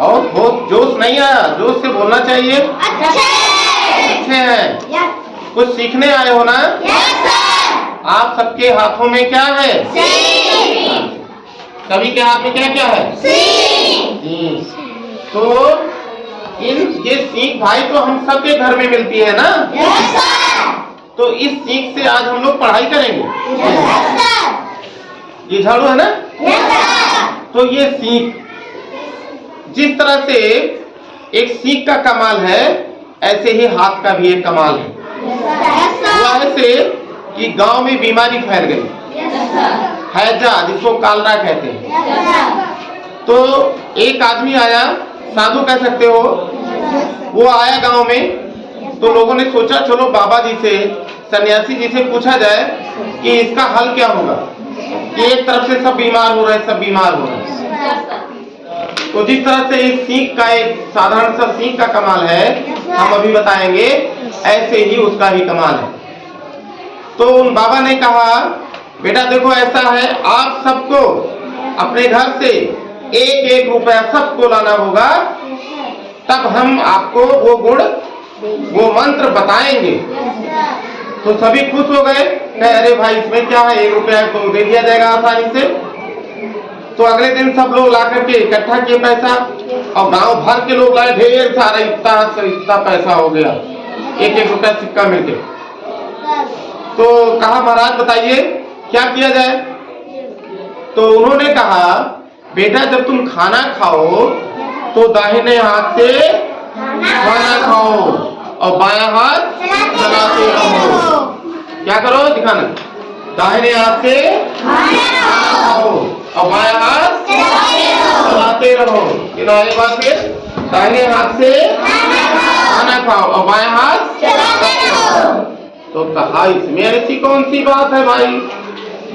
और बहुत जोश नहीं आया, जोश से बोलना चाहिए। अच्छे हैं, कुछ सीखने आए हो ना? आप सबके हाथों में क्या है? सभी के हाथ में क्या क्या है? तो ये सीख भाई तो हम सबके घर में मिलती है ना? तो इस सीख से आज हम लोग पढ़ाई करेंगे। ये झाड़ू है ना? तो ये सीख, जिस तरह से एक सीख का कमाल है, ऐसे ही हाथ का भी एक कमाल है। हुआ ऐसे कि गांव में बीमारी फैल गई, हैजा, जिसको कालरा कहते हैं। तो एक आदमी आया, साधु कह सकते हो, वो आया गांव में। तो लोगों ने सोचा चलो बाबा जी से, सन्यासी जी से पूछा जाए कि इसका हल क्या होगा, कि एक तरफ से सब बीमार हो रहे हैं, सब बीमार हो रहे हैं। तो जिस तरह से इस सीख का एक साधारण सा सीख का कमाल है, हम अभी बताएंगे, ऐसे ही उसका भी कमाल है। तो उन बाबा ने कहा बेटा देखो ऐसा है, आप सबको अपने घर से एक एक रुपया सबको लाना होगा, तब हम आपको वो गुण, वो मंत्र बताएंगे। तो सभी खुश हो गए, अरे भाई इसमें क्या है, 1 रुपया तो दे दिया जाएगा आसानी से। तो अगले दिन सब लोग ला करके इकट्ठा किए पैसा, और गांव भर के लोग लाए ढेर सारा, इतना पैसा हो गया, 1-1 रुपया सिक्का मिलके। तो कहा महाराज बताइए क्या किया जाए? तो उन्होंने कहा बेटा जब तुम खाना खाओ तो दाहिने हाथ से खाना खाओ और बायां हाथ चलाते रहो। क्या करो दिखाना, दाहिने हाथ से खाना खाओ और बायां हाथ चलाते रहो। एक बार फिर, दाहिने हाथ से खाना खाओ और बायां हाथ चलाते रहो। तो कहा इसमें ऐसी कौन सी बात है भाई,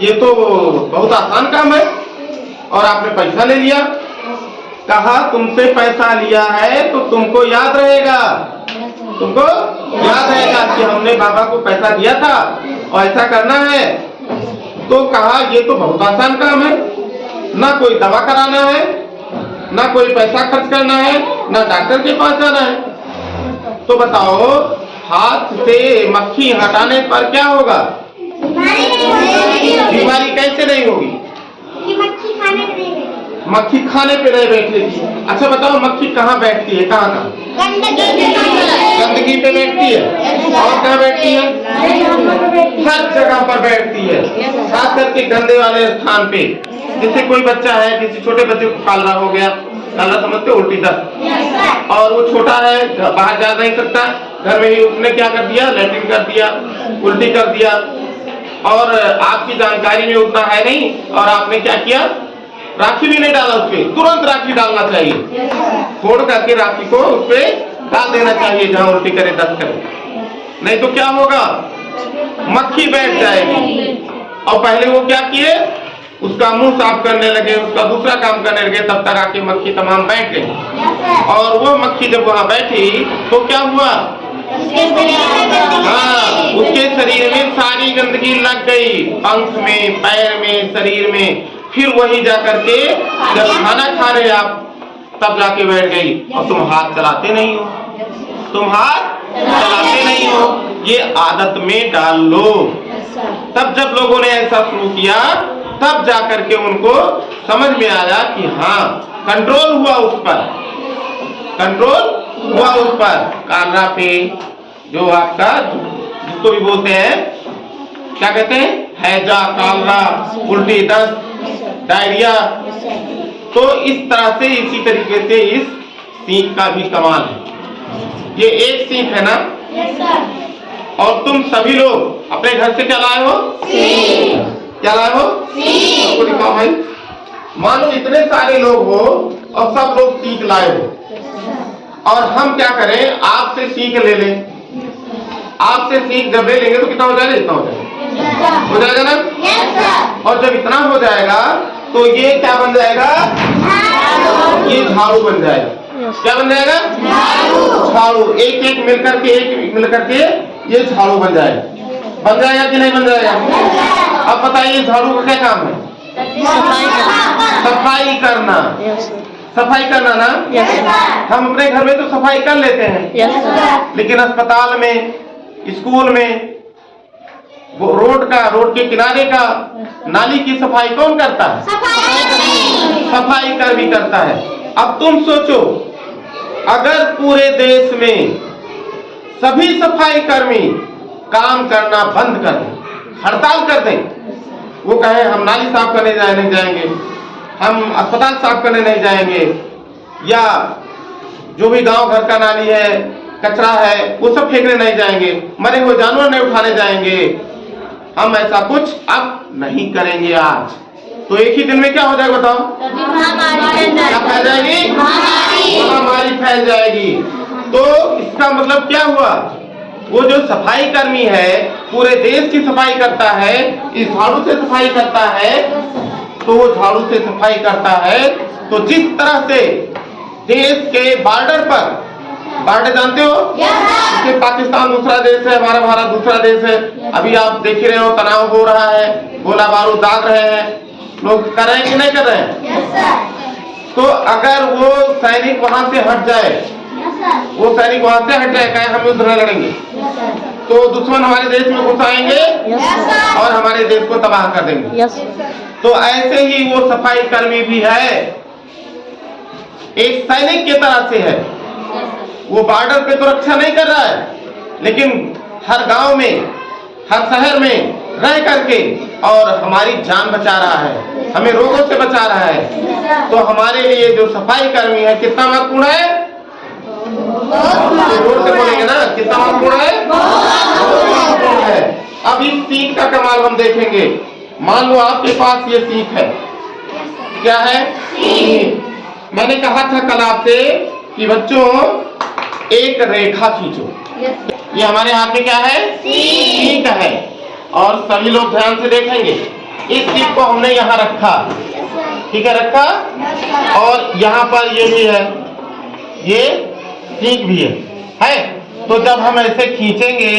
ये तो बहुत आसान काम है, और आपने पैसा ले लिया। कहा तुमसे पैसा लिया है तो तुमको याद रहेगा, तुमको याद रहेगा कि हमने बाबा को पैसा दिया था और ऐसा करना है। तो कहा ये तो बहुत आसान काम है, ना कोई दवा कराना है, ना कोई पैसा खर्च करना है, ना डॉक्टर के पास जाना है। तो बताओ हाथ से मक्खी हटाने पर क्या होगा? बीमारी कैसे नहीं होगी? मक्खी खाने पे नहीं बैठेगी। अच्छा बताओ मक्खी कहाँ बैठती है? कहाँ कहाँ? गंदगी पे बैठती है। और कहाँ बैठती है? हर जगह पर बैठती है, खास करके गंदे वाले स्थान पे। जैसे कोई बच्चा है, किसी छोटे बच्चे को कालरा हो गया, कालरा समझते, उल्टी दस्त, और वो छोटा है, बाहर जा नहीं सकता, घर में ही उसने क्या कर दिया, लैट्रिन कर दिया, उल्टी कर दिया, और आपकी जानकारी में उतना है नहीं, और आपने क्या किया, राखी भी नहीं डाला उस पे। तुरंत राखी डालना चाहिए, फोड़ करके राखी को उस पे डाल देना चाहिए जहां उल्टी करे, दस्त करे, नहीं तो क्या होगा, मक्खी बैठ जाएगी। और पहले वो क्या किए, उसका मुंह साफ करने लगे, उसका दूसरा काम करने लगे, तब तक आके मक्खी तमाम बैठ गई। और वो मक्खी जब वहां बैठी तो क्या हुआ, हाँ, उसके शरीर में सारी गंदगी लग गई, पंख में, पैर में, शरीर में। फिर वही जाकर के जब खाना खा रहे आप, तब जाके बैठ गई। और तुम हाथ चलाते नहीं हो, तुम हाथ चलाते नहीं हो, ये आदत में डाल लो। तब जब लोगों ने ऐसा शुरू किया, तब जाकर के उनको समझ में आया कि हाँ कंट्रोल हुआ उस पर, कंट्रोल हुआ उस पर, कालरा पे, जो आपका जिसको भी बोलते हैं, क्या कहते हैं, हैजा, कालरा, उल्टी दस्त, डायरिया। तो इस तरह से, इसी तरीके से इस सीख का भी कमाल है। ये एक सीख है ना? और तुम सभी लोग अपने घर से क्या लाए हो? क्या लाए हो? आपको दिखाओ भाई। मान लो इतने सारे लोग हो और सब लोग सीख लाए हो, और हम क्या करें, आपसे सीख ले लें। आपसे सीख जब ले लेंगे तो कितना हो जाएगा, इतना हो जाएगा ना? और जब इतना हो जाएगा तो ये क्या बन जाएगा, ये झाड़ू बन जाएगा। क्या बन जाएगा? झाड़ू। एक एक मिलकर के ये झाड़ू बन जाएगा। बन जाएगा कि नहीं बन जाएगा? अब बताइए झाड़ू का क्या काम है? सफाई करना। सफाई करना ना? Yes sir. हम अपने घर में तो सफाई कर लेते हैं, यस सर। लेकिन अस्पताल में, स्कूल में, वो रोड के किनारे का, नाली की सफाई कौन करता है? सफाई कर्मी करता है। अब तुम सोचो, अगर पूरे देश में सभी सफाई कर्मी काम करना बंद कर दें, हड़ताल कर दें, वो कहें हम नाली साफ करने नहीं जाएंगे, हम अस्पताल साफ करने नहीं जाएंगे, या जो भी गांव घर का नाली है, कचरा है, वो सब फेंकने नहीं जाएंगे, मरे हुए जानवर नहीं उठाने जाएंगे, हम ऐसा कुछ अब नहीं करेंगे आज, तो एक ही दिन में क्या हो जाएगा बताओ? क्या फैल जाएगी? महामारी फैल जाएगी। तो इसका मतलब क्या हुआ? वो जो सफाई कर्मी है, पूरे देश की सफाई करता है, इस झाड़ू से सफाई करता है, तो वो झाड़ू से सफाई करता है, तो जिस तरह से देश के बॉर्डर पर, बॉर्डर जानते हो, जैसे पाकिस्तान दूसरा देश है, हमारा भारत दूसरा देश है, अभी आप देख रहे हो तनाव हो रहा है, गोला बारूद दाग रहे हैं, लोग कर रहे हैं कि नहीं कर रहे हैं? तो अगर वो सैनिक वहां से हट जाए, वो सैनिक वहां से हट जाए, कहे हम युद्ध न लड़ेंगे, तो दुश्मन हमारे देश में घुस आएंगे और हमारे देश को तबाह कर देंगे। तो ऐसे ही वो सफाई कर्मी भी है, एक सैनिक की तरह से है, वो बॉर्डर पे तो रक्षा नहीं कर रहा है, लेकिन हर गांव में, हर शहर में रह करके और हमारी जान बचा रहा है, हमें रोगों से बचा रहा है। तो हमारे लिए जो सफाई कर्मी है कितना महत्वपूर्ण है? जोर से बोलेंगे ना, कितना महत्वपूर्ण है? बहुत महत्वपूर्ण है। अब इस सीख का कमाल हम देखेंगे। मान लो आपके पास ये सीख है, क्या है? मैंने कहा था कल आपसे कि बच्चों एक रेखा खींचो। ये हमारे हाथ में क्या है? सीख है। और सभी लोग ध्यान से देखेंगे, इस सीख को हमने यहाँ रखा, ठीक है, रखा, और यहाँ पर ये भी है, ये सीख भी है। तो जब हम ऐसे खींचेंगे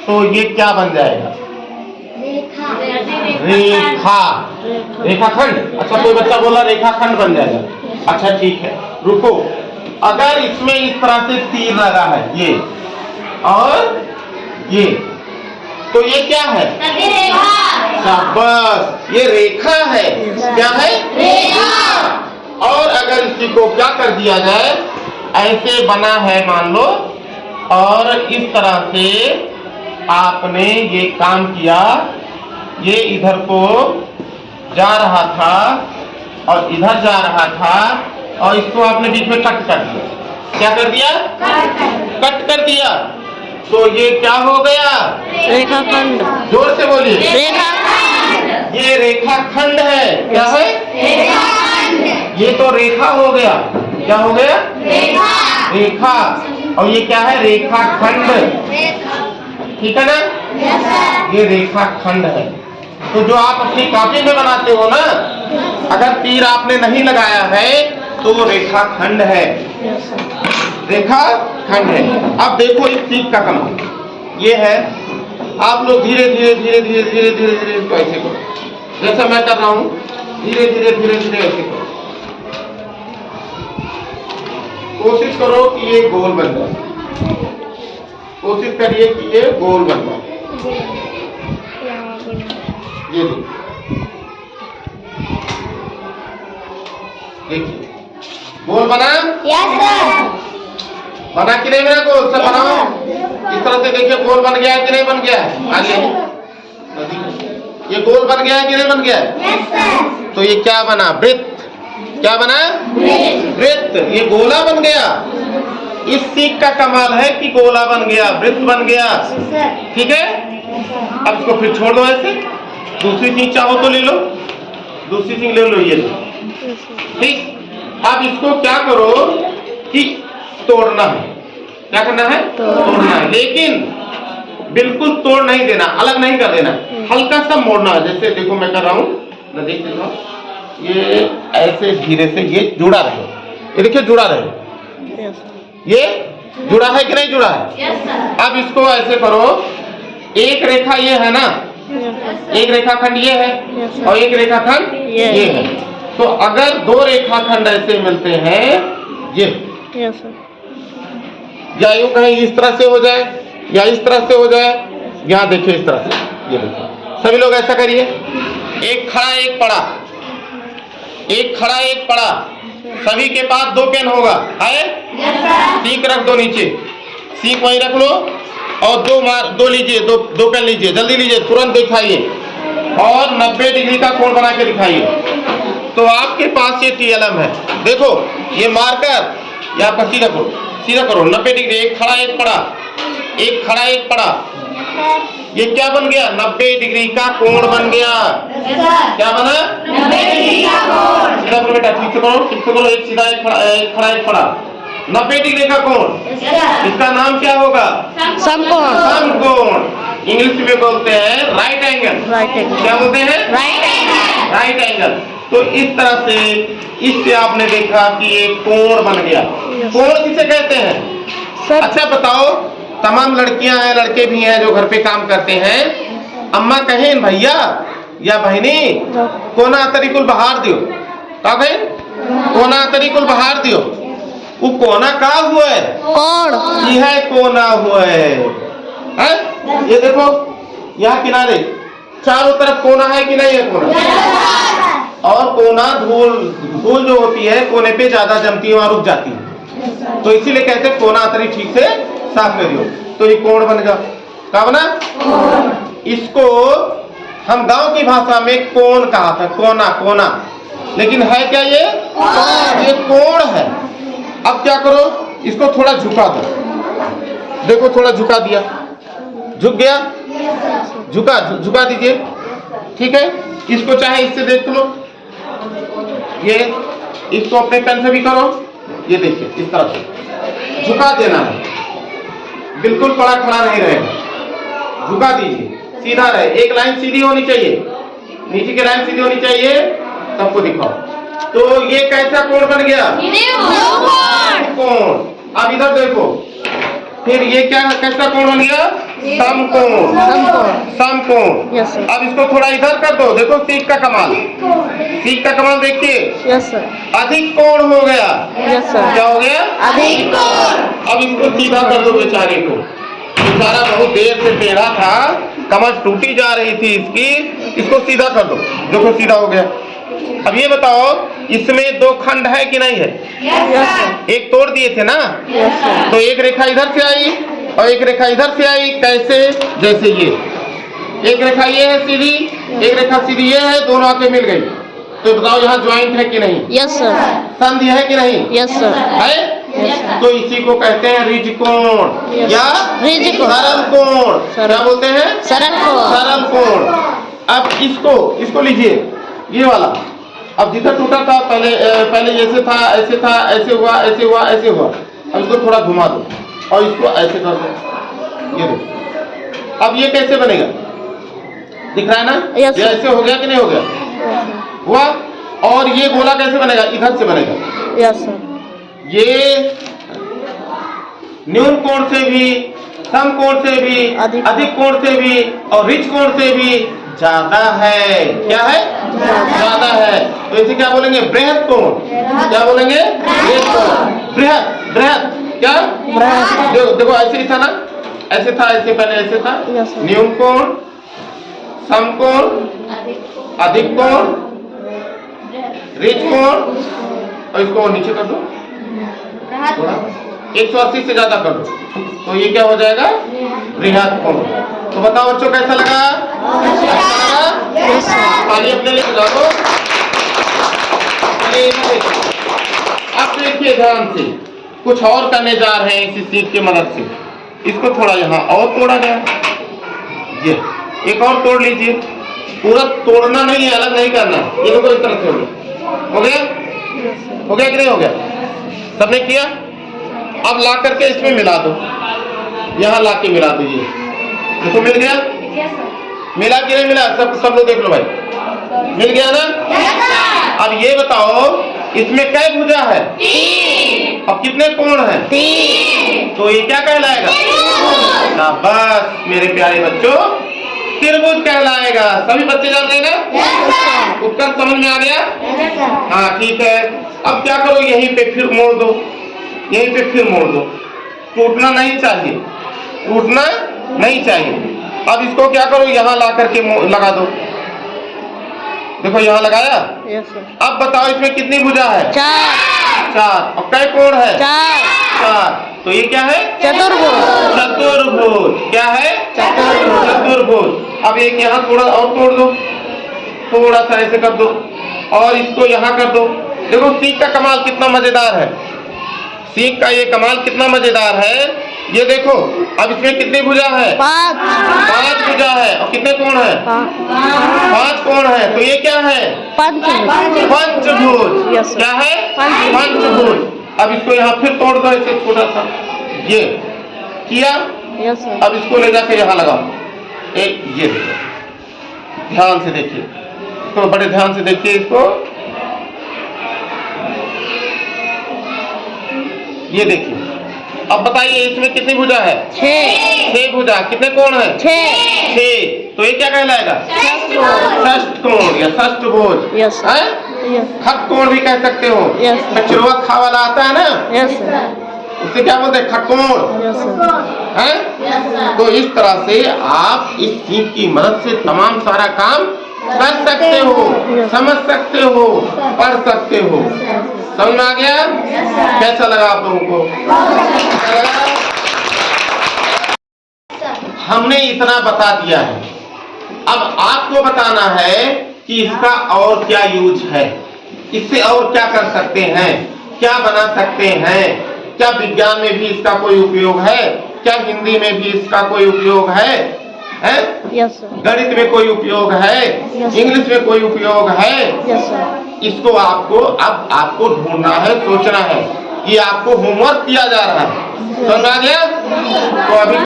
तो ये क्या बन जाएगा? रेखा, रेखाखंड। अच्छा, कोई बच्चा बोला रेखाखंड बन जाएगा। अच्छा ठीक है, रुको, अगर इसमें इस तरह से तीर लगा है, ये और ये, तो ये क्या है? शाबाश, ये रेखा है। क्या है? रेखा। और अगर इसी को क्या कर दिया जाए, ऐसे बना है मान लो, और इस तरह से आपने ये काम किया, ये इधर को जा रहा था और इधर जा रहा था, और इसको आपने बीच में कट कर दिया। क्या कर दिया? कट कर दिया। तो ये क्या हो गया? रेखाखंड। जोर से बोलिए। रेखाखंड। ये रेखाखंड है। क्या है? रेखाखंड। ये तो रेखा हो गया। क्या हो गया? रेखा। रेखा। और ये क्या है? रेखाखंड। ठीक है ना? ये रेखाखंड है। तो जो आप अपनी कॉपी में बनाते हो ना, अगर तीर आपने नहीं लगाया है तो वो रेखाखंड है। रेखाखंड है। अब देखो इस सीख का कमाल ये है, आप लोग धीरे धीरे धीरे धीरे धीरे धीरे धीरे ऐसे करो, जैसा मैं कर रहा हूँ, धीरे धीरे धीरे धीरे ऐसे करो। कोशिश करो कि ये गोल बन जाए, कोशिश करिए कि ये गोल बन जाए। ये देखिए गोल बना? Yes sir. बना कि नहीं बना? गोल सब बनाओ इस तरह से। देखिए गोल बन गया है कि नहीं बन गया है? आगे ये गोल बन गया है कि नहीं बन गया है? Yes sir. तो ये क्या बना? वृत्त। क्या बना? वृत्त। ये गोला बन गया। इस सीख का कमाल है कि गोला बन गया, वृत्त बन गया। ठीक है, अब इसको फिर छोड़ दो ऐसे। दूसरी सीख चाहो तो ले लो, दूसरी सीख ले लो, ये ठीक। अब इसको क्या करो कि तोड़ना है। क्या करना है? तोड़ना है, लेकिन बिल्कुल तोड़ नहीं देना, अलग नहीं कर देना, हल्का सा मोड़ना है। जैसे देखो मैं कर रहा हूँ, देख लो, ये ऐसे धीरे से ये जुड़ा रहे। ये देखिए जुड़ा रहे, ये जुड़ा है कि नहीं जुड़ा है? अब इसको ऐसे करो, एक रेखा ये है ना, एक रेखाखंड ये है और एक रेखाखंड ये है। तो अगर दो रेखाखंड ऐसे मिलते हैं, ये यस सर, या यूं कहीं इस तरह से हो जाए या इस तरह से हो जाए, यहाँ देखिए इस तरह से, ये देखिए सभी लोग ऐसा करिए, एक खड़ा एक पड़ा, एक खड़ा एक पड़ा, सभी के पास दो पेन होगा, है? सीख रख दो नीचे, सीख वहीं रख लो और दो लीजिए, दो पेन लीजिए, जल्दी लीजिए, तुरंत दिखाइए और 90 डिग्री का कोण बना के दिखाइए। तो आपके पास ये TLM है, देखो ये मार्कर, ये आपका सीधा करो 90 डिग्री, एक खड़ा एक पड़ा, एक खड़ा एक पड़ा, ये क्या बन गया? 90 डिग्री का कोण बन गया। क्या बना? 90 डिग्री का कोण। सीधा करो बेटा, ठीक से करो, एक सीधा एक खड़ा एक पड़ा, 90 डिग्री का कोण, इसका नाम क्या होगा? समकोण, समकोण। इंग्लिश में बोलते हैं राइट एंगल। राइट एंगल, क्या बोलते हैं? Right angle. तो इस तरह से इससे आपने देखा कि एक कोण बन गया। कोण किसे कहते हैं? सर अच्छा बताओ, तमाम लड़कियां हैं लड़के भी हैं जो घर पे काम करते हैं, अम्मा कहें भैया या बहनी कोना तरीकुल बहार दियो, का बहन कोना तरीकुल बहार दियो, वो कोना का हुआ है? कोण, यह कोना हुआ है, हैं? ये देखो यहाँ किनारे चारों तरफ कोना है कि नहीं है? कोना, और कोना धूल जो होती है कोने पे ज्यादा जमती है, वहां रुक जाती है, तो इसीलिए कहते हैं कोना तरी ठीक से साफ करियो। तो ये कोण बन गया, क्या बना? इसको हम गांव की भाषा में कोण कहा था, कोना, लेकिन है क्या ये? ये कोण है। अब क्या करो, इसको थोड़ा झुका दो, देखो थोड़ा झुका दिया, झुक गया, झुका दीजिए, ठीक है। इसको चाहे इससे देख लो, ये इसको अपने पेन से भी करो, ये देखिए इस तरह से झुका देना है, बिल्कुल पड़ा खड़ा नहीं रहेगा, झुका दीजिए, सीधा रहे, एक लाइन सीधी होनी चाहिए, नीचे की लाइन सीधी होनी चाहिए, सबको दिखाओ। तो ये कैसा कोण बन गया? कोण। अब इधर देखो, फिर ये क्या कैसा कोण बन गया? समकोण। यस सर, अब इसको थोड़ा इधर कर दो, देखो सीख का कमाल देखिए, यस सर, अधिक कोण हो गया। यस सर, क्या हो गया? अधिक कोण। अब इसको सीधा कर दो, बेचारे को, बेचारा बहुत देर से टेढ़ा था, कमर टूटी जा रही थी इसकी, इसको सीधा कर दो, देखो सीधा हो गया। अब ये बताओ, इसमें दो खंड है कि नहीं है? यस सर, एक तोड़ दिए थे ना, यस सर, तो एक रेखा इधर से आई और एक रेखा इधर से आई, कैसे? जैसे ये एक रेखा ये है सीधी, एक रेखा सीधी ये है, दोनों आके मिल गई, तो बताओ यहाँ ज्वाइंट है कि नहीं? यस सर, संधि है कि नहीं? यस सर, है? तो इसी को कहते हैं ऋज कोण या ऋज कोण, सरल कोण। क्या बोलते हैं? सरल कोण। अब इसको लीजिए, ये वाला, अब जिधर टूटा था पहले ऐसे था, ऐसे हुआ, ऐसे हुआ, अब इसको थोड़ा घुमा दो और इसको ऐसे कर दो, ये देखो, अब ये कैसे बनेगा? दिख रहा है ना? Yes, ये ऐसे हो गया कि नहीं हो गया? हुआ। और ये गोला कैसे बनेगा? इधर से बनेगा। यस सर, ये न्यून कोण से भी, सम कोण से भी, अधिक कोण से भी और ऋज कोण से भी ज्यादा है। क्या है? ज्यादा है। तो इसे क्या बोलेंगे? बृहद कोण। क्या बोलेंगे? बृहद कोण। बृहद क्या? देखो ऐसे ही था ना, ऐसे था, ऐसे पहले ऐसे था, न्यून कोण, सम कोण, अधिक कोण, ऋज कोण, और इसको नीचे कर दो, 180 से ज्यादा कर दो, तो ये क्या हो जाएगा? बृहद कोण। तो बताओ बच्चों कैसा लगा? पानी अपने लिए बुला दो। अब देखिए ध्यान से, कुछ और करने जा रहे हैं इसी सीख की मदद से। इसको थोड़ा यहाँ और तोड़ा जाए, ये एक और तोड़ लीजिए, पूरा तोड़ना नहीं है, अलग नहीं करना। ये देखो इस तरह से हो गया कि नहीं हो गया? सबने किया? अब ला करके इसमें मिला दो, यहाँ ला के मिला दीजिए, देखो मिल गया। मिला कि नहीं मिला? सब लोग देख लो भाई, मिल गया ना? अब ये बताओ, इसमें कै भुजा है? 3। अब कितने कोण हैं? 3। तो ये क्या कहलाएगा? शाबाश मेरे प्यारे बच्चों, त्रिभुज कहलाएगा। सभी बच्चे जान रहे ना? उत्तर समझ में आ गया? हाँ ठीक है। अब क्या करो, यहीं पे फिर मोड़ दो, यहीं पे फिर मोड़ दो। टूटना नहीं चाहिए, टूटना नहीं चाहिए। अब इसको क्या करो, यहाँ ला करके लगा दो। देखो यहाँ लगाया। Yes sir. अब बताओ इसमें कितनी भुजा है? 4। 4। और कै कोण है? 4। 4। तो ये क्या है? चतुर्भुज। चतुर्भुज। क्या है? चतुर्भुज। चतुर्भुज। अब एक यहाँ थोड़ा और तोड़ दो, थोड़ा सा ऐसे कर दो, और इसको यहाँ कर दो। देखो सीख का कमाल कितना मजेदार है, सीख का ये कमाल कितना मजेदार है। ये देखो अब इसमें कितनी भुजा है? 5। 5 भुजा है। और कितने कोण है? 5 कोण है। तो ये क्या है? पंचभुज। पंचभुज। Yes, sir. क्या है? पंचभुज। पंचभुज। अब इसको यहाँ फिर तोड़ दो ऐसे छोटा सा, ये किया। Yes sir. अब इसको ले जाके यहाँ लगाओ। एक ये देखो, ध्यान से देखिए इसको, बड़े ध्यान से देखिए इसको। ये देखिए। अब बताइए इसमें कितनी भुजा है? 6 भुजा। कितने कोण है? 6। तो ये क्या कहलाएगा? षष्ठकोण या षष्ठभुज। यस है? खटकोण भी कह सकते हो। Yes, sir. चिड़वा खा वाला आता है ना, यस सर। उससे क्या बोलते हैं? खटकोण। Yes sir. है? तो इस तरह से आप इस सीख की मदद से तमाम सारा काम कर सकते हो, समझ सकते हो, पढ़ सकते हो। समझ में आ गया? कैसा लगा आप लोगों को? हमने इतना बता दिया है, अब आपको बताना है कि इसका और क्या यूज है, इससे और क्या कर सकते हैं, क्या बना सकते हैं, क्या विज्ञान में भी इसका कोई उपयोग है, क्या हिंदी में भी इसका कोई उपयोग है, यस सर। गणित में कोई उपयोग है, Yes, sir. इंग्लिश में कोई उपयोग है। Yes sir. इसको आपको अब आपको ढूंढना है, सोचना है। ये आपको होमवर्क किया जा रहा है। समझ आ गया? तो अभी